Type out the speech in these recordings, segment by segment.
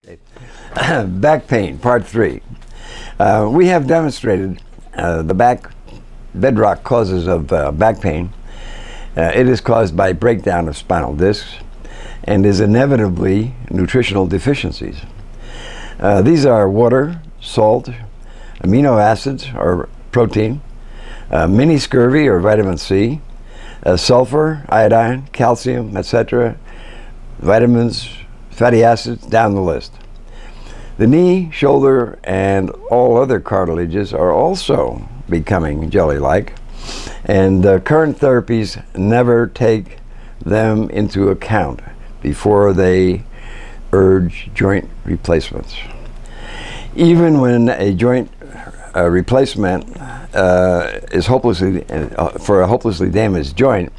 Back pain, part 3. We have demonstrated the bedrock causes of back pain. It is caused by breakdown of spinal discs and is inevitably nutritional deficiencies. These are water, salt, amino acids or protein, mini scurvy or vitamin C, sulfur, iodine, calcium, etc., vitamins, fatty acids, down the list. The knee, shoulder, and all other cartilages are also becoming jelly-like, and current therapies never take them into account before they urge joint replacements. Even when a joint replacement is for a hopelessly damaged joint,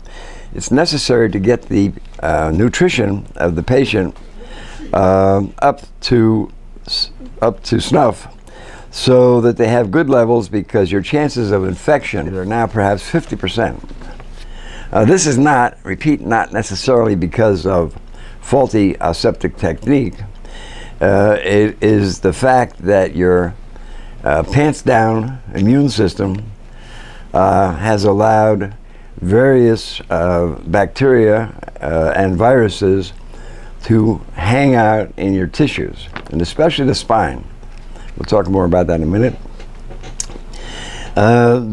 it's necessary to get the nutrition of the patient up to snuff so that they have good levels, because your chances of infection are now perhaps 50%. This is not necessarily because of faulty aseptic technique. It is the fact that your pants down immune system has allowed various bacteria and viruses to hang out in your tissues, and especially the spine. We'll talk more about that in a minute.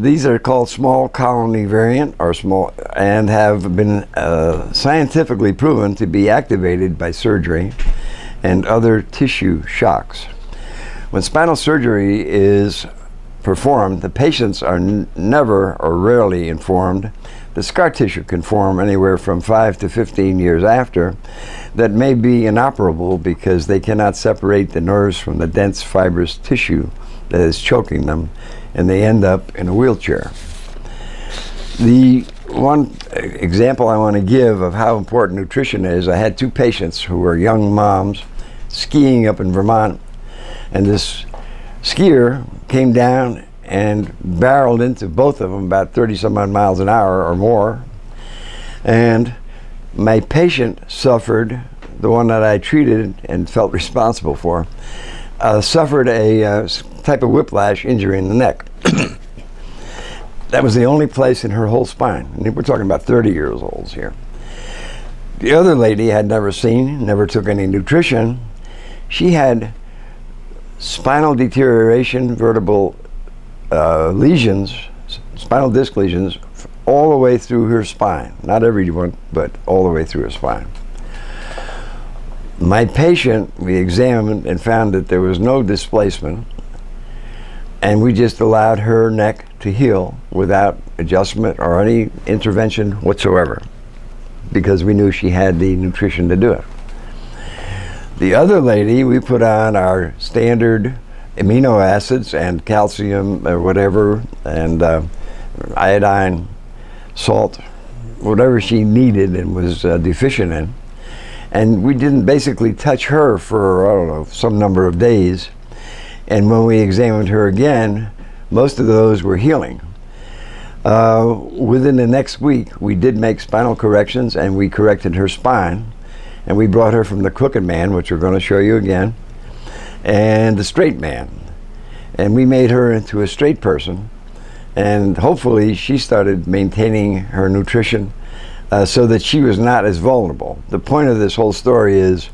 These are called small colony variant, or small, and have been scientifically proven to be activated by surgery and other tissue shocks. When spinal surgery is performed, the patients are never or rarely informed the scar tissue can form anywhere from 5 to 15 years after that may be inoperable because they cannot separate the nerves from the dense fibrous tissue that is choking them, and they end up in a wheelchair. The one example I want to give of how important nutrition is, I had 2 patients who were young moms skiing up in Vermont, and this skier came down and barreled into both of them about 30-some-odd miles an hour or more. And my patient suffered, the one that I treated and felt responsible for, suffered a type of whiplash injury in the neck. That was the only place in her whole spine. And we're talking about 30 years old here. The other lady had never seen, never took any nutrition. She had spinal deterioration, vertebral lesions, spinal disc lesions, all the way through her spine. Not every one, but all the way through her spine. My patient, we examined and found that there was no displacement, and we just allowed her neck to heal without adjustment or any intervention whatsoever, because we knew she had the nutrition to do it. The other lady, we put on our standard amino acids and calcium or whatever, and iodine, salt, whatever she needed and was deficient in. And we didn't basically touch her for, I don't know, some number of days. And when we examined her again, most of those were healing. Within the next week, we did make spinal corrections, and we corrected her spine. And we brought her from the crooked man, which we're going to show you again, and the straight man. And we made her into a straight person. And hopefully she started maintaining her nutrition so that she was not as vulnerable. The point of this whole story is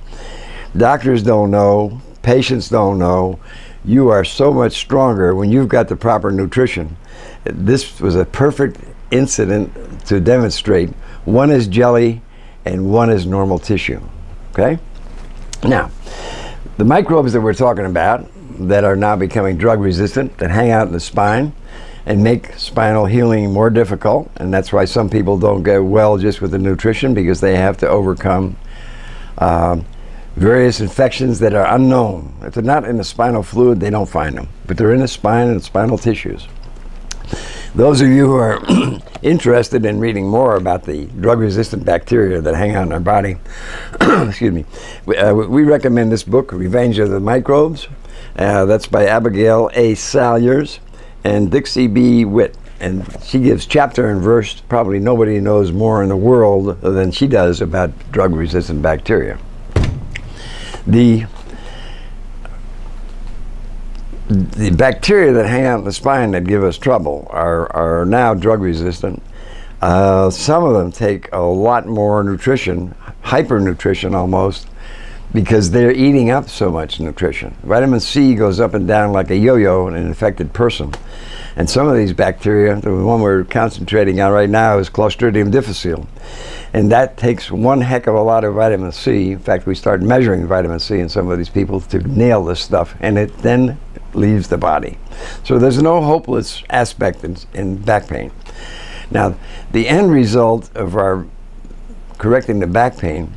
doctors don't know, patients don't know. You are so much stronger when you've got the proper nutrition. This was a perfect incident to demonstrate one is jelly and one is normal tissue. Okay? Now, the microbes that we're talking about that are now becoming drug resistant, that hang out in the spine and make spinal healing more difficult, and that's why some people don't get well just with the nutrition, because they have to overcome various infections that are unknown. If they're not in the spinal fluid, they don't find them, but they're in the spine and spinal tissues. Those of you who are interested in reading more about the drug-resistant bacteria that hang out in our body, excuse me, we recommend this book, Revenge of the Microbes. That's by Abigail A. Salyers and Dixie B. Witt. And she gives chapter and verse. Probably nobody knows more in the world than she does about drug-resistant bacteria. The the bacteria that hang out in the spine that give us trouble are now drug resistant. Some of them take a lot more nutrition, hypernutrition almost, because they're eating up so much nutrition. Vitamin C goes up and down like a yo-yo in an infected person. And some of these bacteria, the one we're concentrating on right now is Clostridium difficile. And that takes one heck of a lot of vitamin C. In fact, we started measuring vitamin C in some of these people to nail this stuff, and it then leaves the body. So there's no hopeless aspect in back pain. Now, the end result of our correcting the back pain,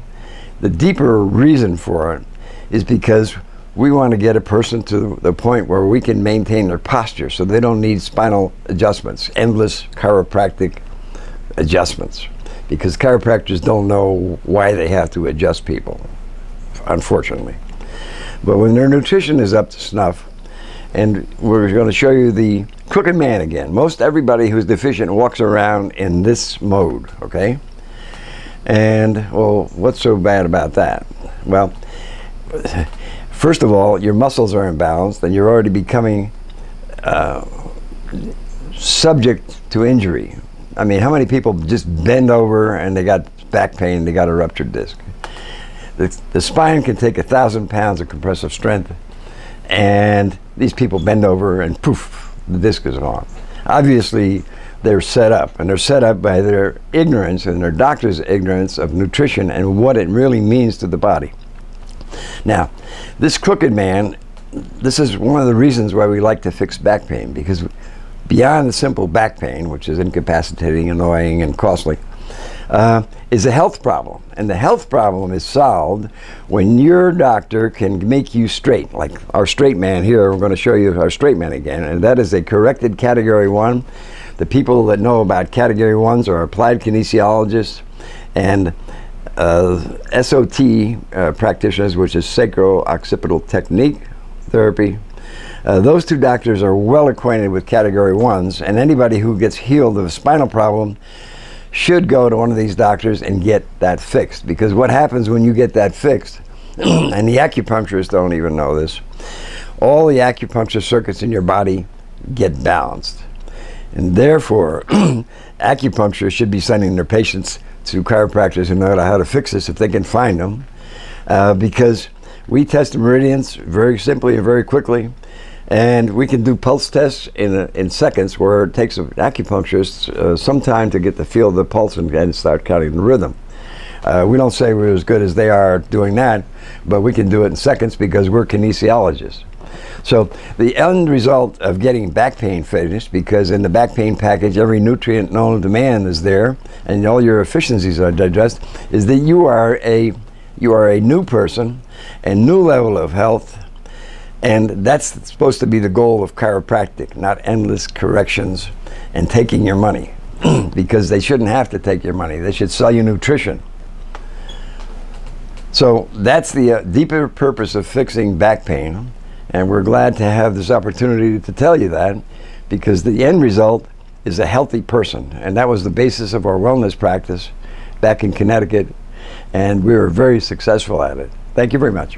the deeper reason for it is because we want to get a person to the point where we can maintain their posture so they don't need spinal adjustments, endless chiropractic adjustments, because chiropractors don't know why they have to adjust people, unfortunately. But when their nutrition is up to snuff, and we're going to show you the crooked man again. Most everybody who's deficient walks around in this mode, okay? And, well, what's so bad about that? Well, first of all, your muscles are imbalanced, and you're already becoming subject to injury. I mean, how many people just bend over and they got back pain, they got a ruptured disc? The spine can take 1,000 pounds of compressive strength, and these people bend over and poof, the disc is gone. Obviously, they're set up, and they're set up by their ignorance and their doctor's ignorance of nutrition and what it really means to the body. Now, this crooked man, this is one of the reasons why we like to fix back pain, because beyond the simple back pain, which is incapacitating, annoying, and costly, is a health problem. And the health problem is solved when your doctor can make you straight. Like our straight man here, we're going to show you our straight man again, and that is a corrected Category 1. The people that know about Category 1s are applied kinesiologists and SOT practitioners, which is sacro-occipital technique therapy. Those two doctors are well acquainted with Category 1s, and anybody who gets healed of a spinal problem should go to one of these doctors and get that fixed. Because what happens when you get that fixed, and the acupuncturists don't even know this, all the acupuncture circuits in your body get balanced. And therefore, acupuncture should be sending their patients to chiropractors who know how to fix this if they can find them, because we test the meridians very simply and very quickly, and we can do pulse tests in seconds, where it takes an acupuncturist some time to get the feel of the pulse and start counting the rhythm. We don't say we're as good as they are doing that, but we can do it in seconds because we're kinesiologists. So the end result of getting back pain finished, because in the back pain package every nutrient known to man is there and all your efficiencies are addressed, is that you are a new person, a new level of health, and that's supposed to be the goal of chiropractic, not endless corrections and taking your money, because they shouldn't have to take your money. They should sell you nutrition. So that's the deeper purpose of fixing back pain. And we're glad to have this opportunity to tell you that, because the end result is a healthy person. And that was the basis of our wellness practice back in Connecticut. And we were very successful at it. Thank you very much.